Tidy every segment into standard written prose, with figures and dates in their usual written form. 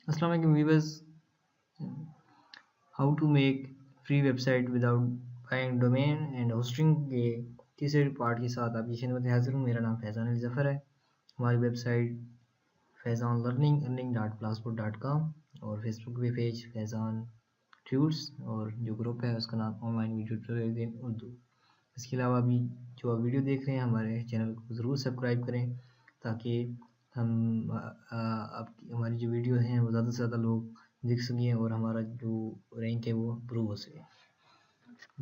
अस्सलाम वालेकुम viewers, how to make free website without buying domain and hosting के तीसरे पार्ट के साथ आपकी खिदमत में हाजिर हूँ। मेरा नाम फैज़ान अली ज़फ़र है। हमारी वेबसाइट फैज़ान लर्निंग earning.blogspot.com और फेसबुक पे पेज फैज़ान ट्यूट्स और जो ग्रुप है उसका नाम ऑनलाइन वीडियो ट्यूटोरियल इन उर्दू। इसके अलावा अभी जो आप वीडियो देख रहे हैं हमारे चैनल को ज़रूर सब्सक्राइब करें ताकि हम आपकी हमारी जो वीडियो हैं वो ज़्यादा से ज़्यादा लोग देख सकें और हमारा जो रैंक है वो इम्प्रूव हो सके।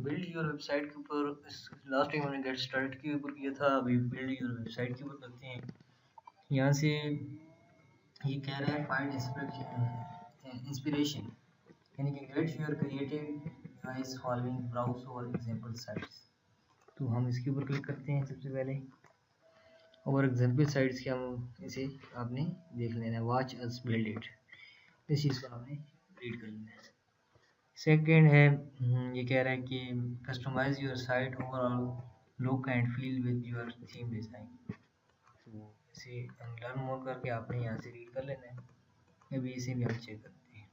बिल्ड योर वेबसाइट के ऊपर लास्ट टाइम हमने गेट स्टार्ट के ऊपर किया था, अभी बिल्ड योर वेबसाइट के ऊपर करते हैं। यहाँ से ये कह रहा है फाइंड इंस्पिरेशन, यानी कि get your creative choice following browse और एग्जांपल साइट्स। तो हम इसके ऊपर क्लिक करते हैं सबसे पहले और एग्जांपल साइट्स के हम इसे आपने देख लेना है, वॉच अस बिल्ड इट, इस चीज़ को आपने रीड कर लेना है। सेकेंड है ये कह रहा है कि customize your site overall look and feel with your theme design. तो इसे हम लर्न मोर करके आपने यहाँ से रीड कर लेना है। अभी इसे भी हम चेक करते हैं।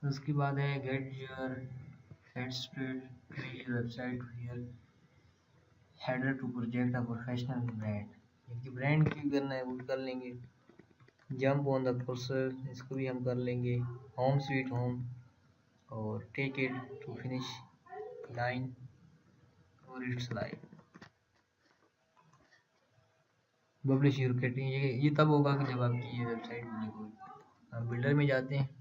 उसके बाद है get your head spread, create your website here, header to project a professional brand, इनकी ब्रांड की करना है वो कर लेंगे। जंप ऑन द कर्सर, इसको भी हम कर लेंगे। होम स्वीट होम और take it to finish line और it's live. Publish your cutting, ये तब होगा कि जब आपकी ये वेबसाइट बनी होगी। हम बिल्डर में जाते हैं।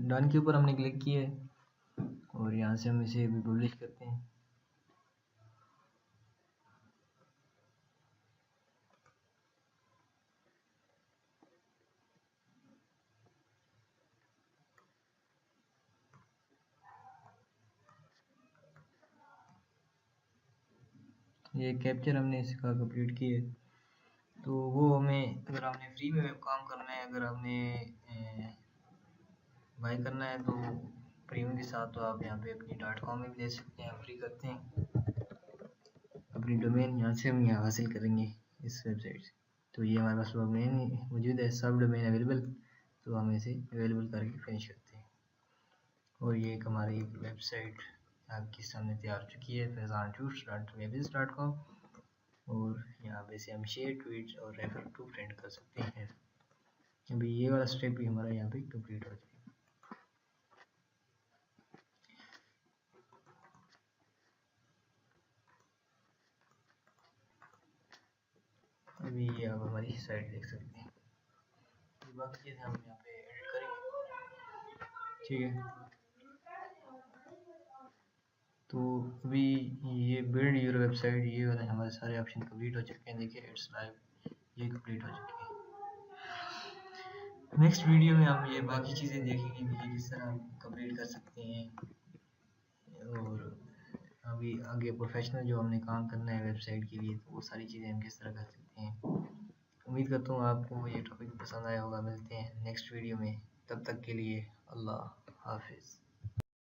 डन के ऊपर हमने क्लिक किया है और यहाँ से हम इसे भी पब्लिश करते हैं। ये कैप्चर हमने इसका कंप्लीट किया है। तो वो हमें अगर हमने फ्री में काम करना है, अगर हमने बाई करना है तो प्रीमियम के साथ तो आप यहाँ पे अपनी .com में भी ले सकते हैं। फ्री करते हैं अपनी डोमेन, यहाँ से हम यहाँ हासिल करेंगे इस वेबसाइट से। तो ये हमारे पास डोमेन मौजूद है, सब डोमेन अवेलेबल, तो हम इसे अवेलेबल करके फिनिश करते हैं। और ये एक हमारी वेबसाइट आपके सामने तैयार हो चुकी है, fezantools.webis.com। और यहाँ पे से हम शेयर, ट्वीट और रेफर टू फ्रेंड कर सकते हैं। अभी ये वाला स्टेप भी हमारा यहाँ पे कंप्लीट हो जाएगा। अभी ये आप हमारी साइट देख सकते हैं। बाकी चीज़ें हम यहाँ पे एडिट करेंगे, ठीक है। तो अभी ये बिल्ड योर वेबसाइट, ये वाले हमारे सारे ऑप्शन कंप्लीट हो चुके हैं। देखिए इट्स लाइव, ये कंप्लीट हो चुकी है। नेक्स्ट वीडियो में हम ये बाकी चीज़ें देखेंगे कि ये किस तरह हम कंप्लीट कर सकते हैं और अभी आगे प्रोफेशनल जो हमने काम करना है वेबसाइट के लिए, तो वो सारी चीज़ें हम किस तरह कर सकते हैं। उम्मीद करता हूँ आपको ये टॉपिक पसंद आया होगा। मिलते हैं नेक्स्ट वीडियो में, तब तक के लिए अल्लाह हाफिज़।